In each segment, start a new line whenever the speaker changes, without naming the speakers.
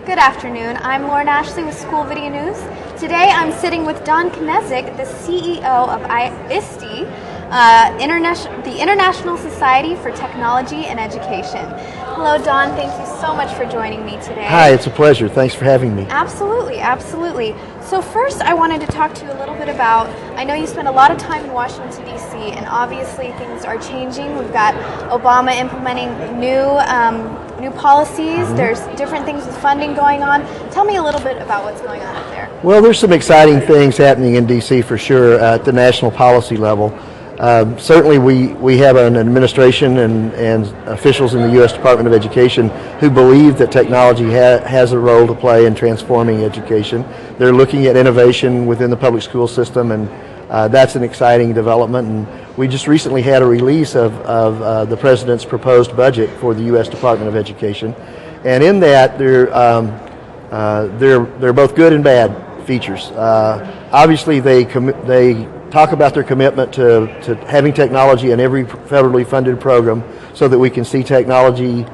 Good afternoon. I'm Lauren Ashley with School Video News. Today I'm sitting with Don Knezek, the CEO of ISTE, the International Society for Technology and Education. Hello, Don. Thank you so much for joining me today.
Hi, it's a pleasure. Thanks for having me.
Absolutely, absolutely. So first I wanted to talk to you a little bit about, I know you spent a lot of time in Washington, D.C., and obviously things are changing. We've got Obama implementing new policies. There's different things with funding going on. Tell me a little bit about what's going on up there.
Well, there's some exciting things happening in D.C. for sure at the national policy level. Certainly we have an administration and officials in the U.S. Department of Education who believe that technology has a role to play in transforming education. They're looking at innovation within the public school system, and that's an exciting development. And we just recently had a release of the President's proposed budget for the U.S. Department of Education. And in that, they're both good and bad features. Obviously, they talk about their commitment to having technology in every federally funded program so that we can see technology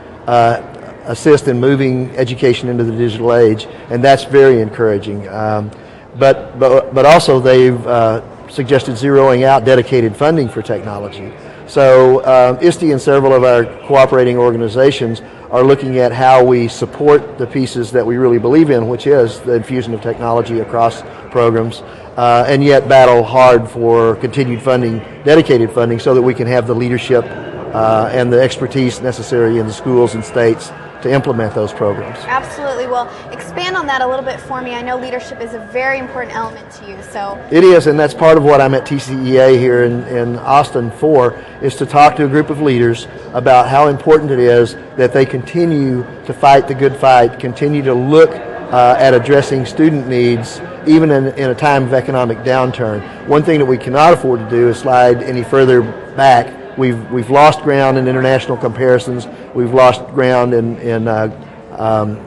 assist in moving education into the digital age, and that's very encouraging. But also they've suggested zeroing out dedicated funding for technology. So ISTE and several of our cooperating organizations are looking at how we support the pieces that we really believe in, which is the infusion of technology across programs, and yet battle hard for continued funding, dedicated funding, so that we can have the leadership and the expertise necessary in the schools and states to implement those programs.
Absolutely. Well, expand on that a little bit for me. I know leadership is a very important element to you. So
it is, and that's part of what I'm at TCEA here in Austin for, is to talk to a group of leaders about how important it is that they continue to fight the good fight, continue to look at addressing student needs, even in a time of economic downturn. One thing that we cannot afford to do is slide any further back. We've lost ground in international comparisons. We've lost ground in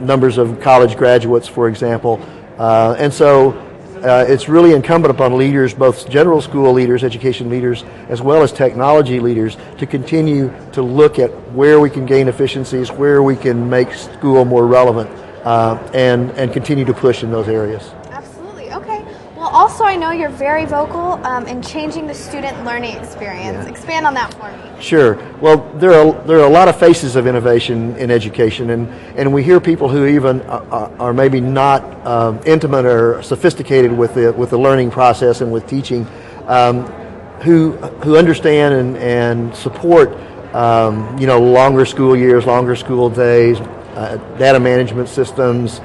numbers of college graduates, for example. And so it's really incumbent upon leaders, both general school leaders, education leaders, as well as technology leaders, to continue to look at where we can gain efficiencies, where we can make school more relevant, and continue to push in those areas.
Absolutely. Okay. Well, also I know you're very vocal in changing the student learning experience.
Yeah.
Expand on that for me.
Sure. Well, there are a lot of faces of innovation in education, and we hear people who even are maybe not intimate or sophisticated with the learning process and with teaching, who understand and support longer school years, longer school days, data management systems,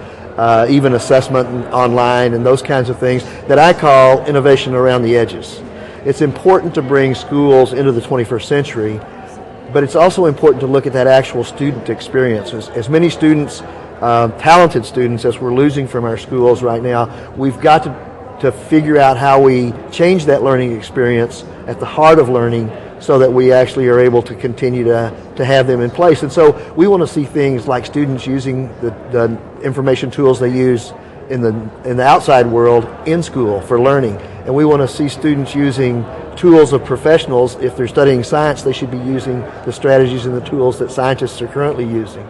even assessment online and those kinds of things that I call innovation around the edges. It's important to bring schools into the 21st century, but it's also important to look at that actual student experience. As many students, talented students, as we're losing from our schools right now, we've got to figure out how we change that learning experience at the heart of learning so that we actually are able to continue to have them in place. And so we want to see things like students using the information tools they use in the outside world in school for learning. And we want to see students using tools of professionals. If they're studying science, they should be using the strategies and the tools that scientists are currently using.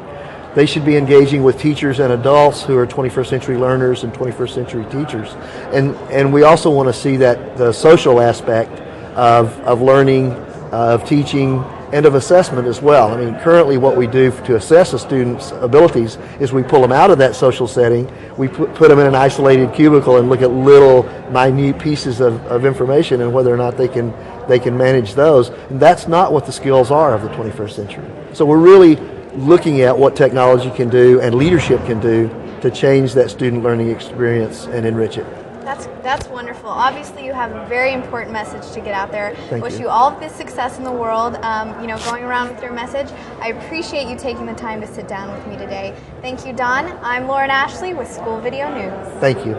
They should be engaging with teachers and adults who are 21st century learners and 21st century teachers. And we also want to see that the social aspect of learning, of teaching, and of assessment as well. I mean, currently what we do to assess a student's abilities is we pull them out of that social setting, we put them in an isolated cubicle and look at little minute pieces of information and whether or not they can manage those. And that's not what the skills are of the 21st century. So we're really looking at what technology can do and leadership can do to change that student learning experience and enrich it.
That's wonderful. Obviously, you have a very important message to get out there.
Thank
Wish
you.
you all of the success in the world, going around with your message. I appreciate you taking the time to sit down with me today. Thank you, Don. I'm Lauren Ashley with School Video News.
Thank you.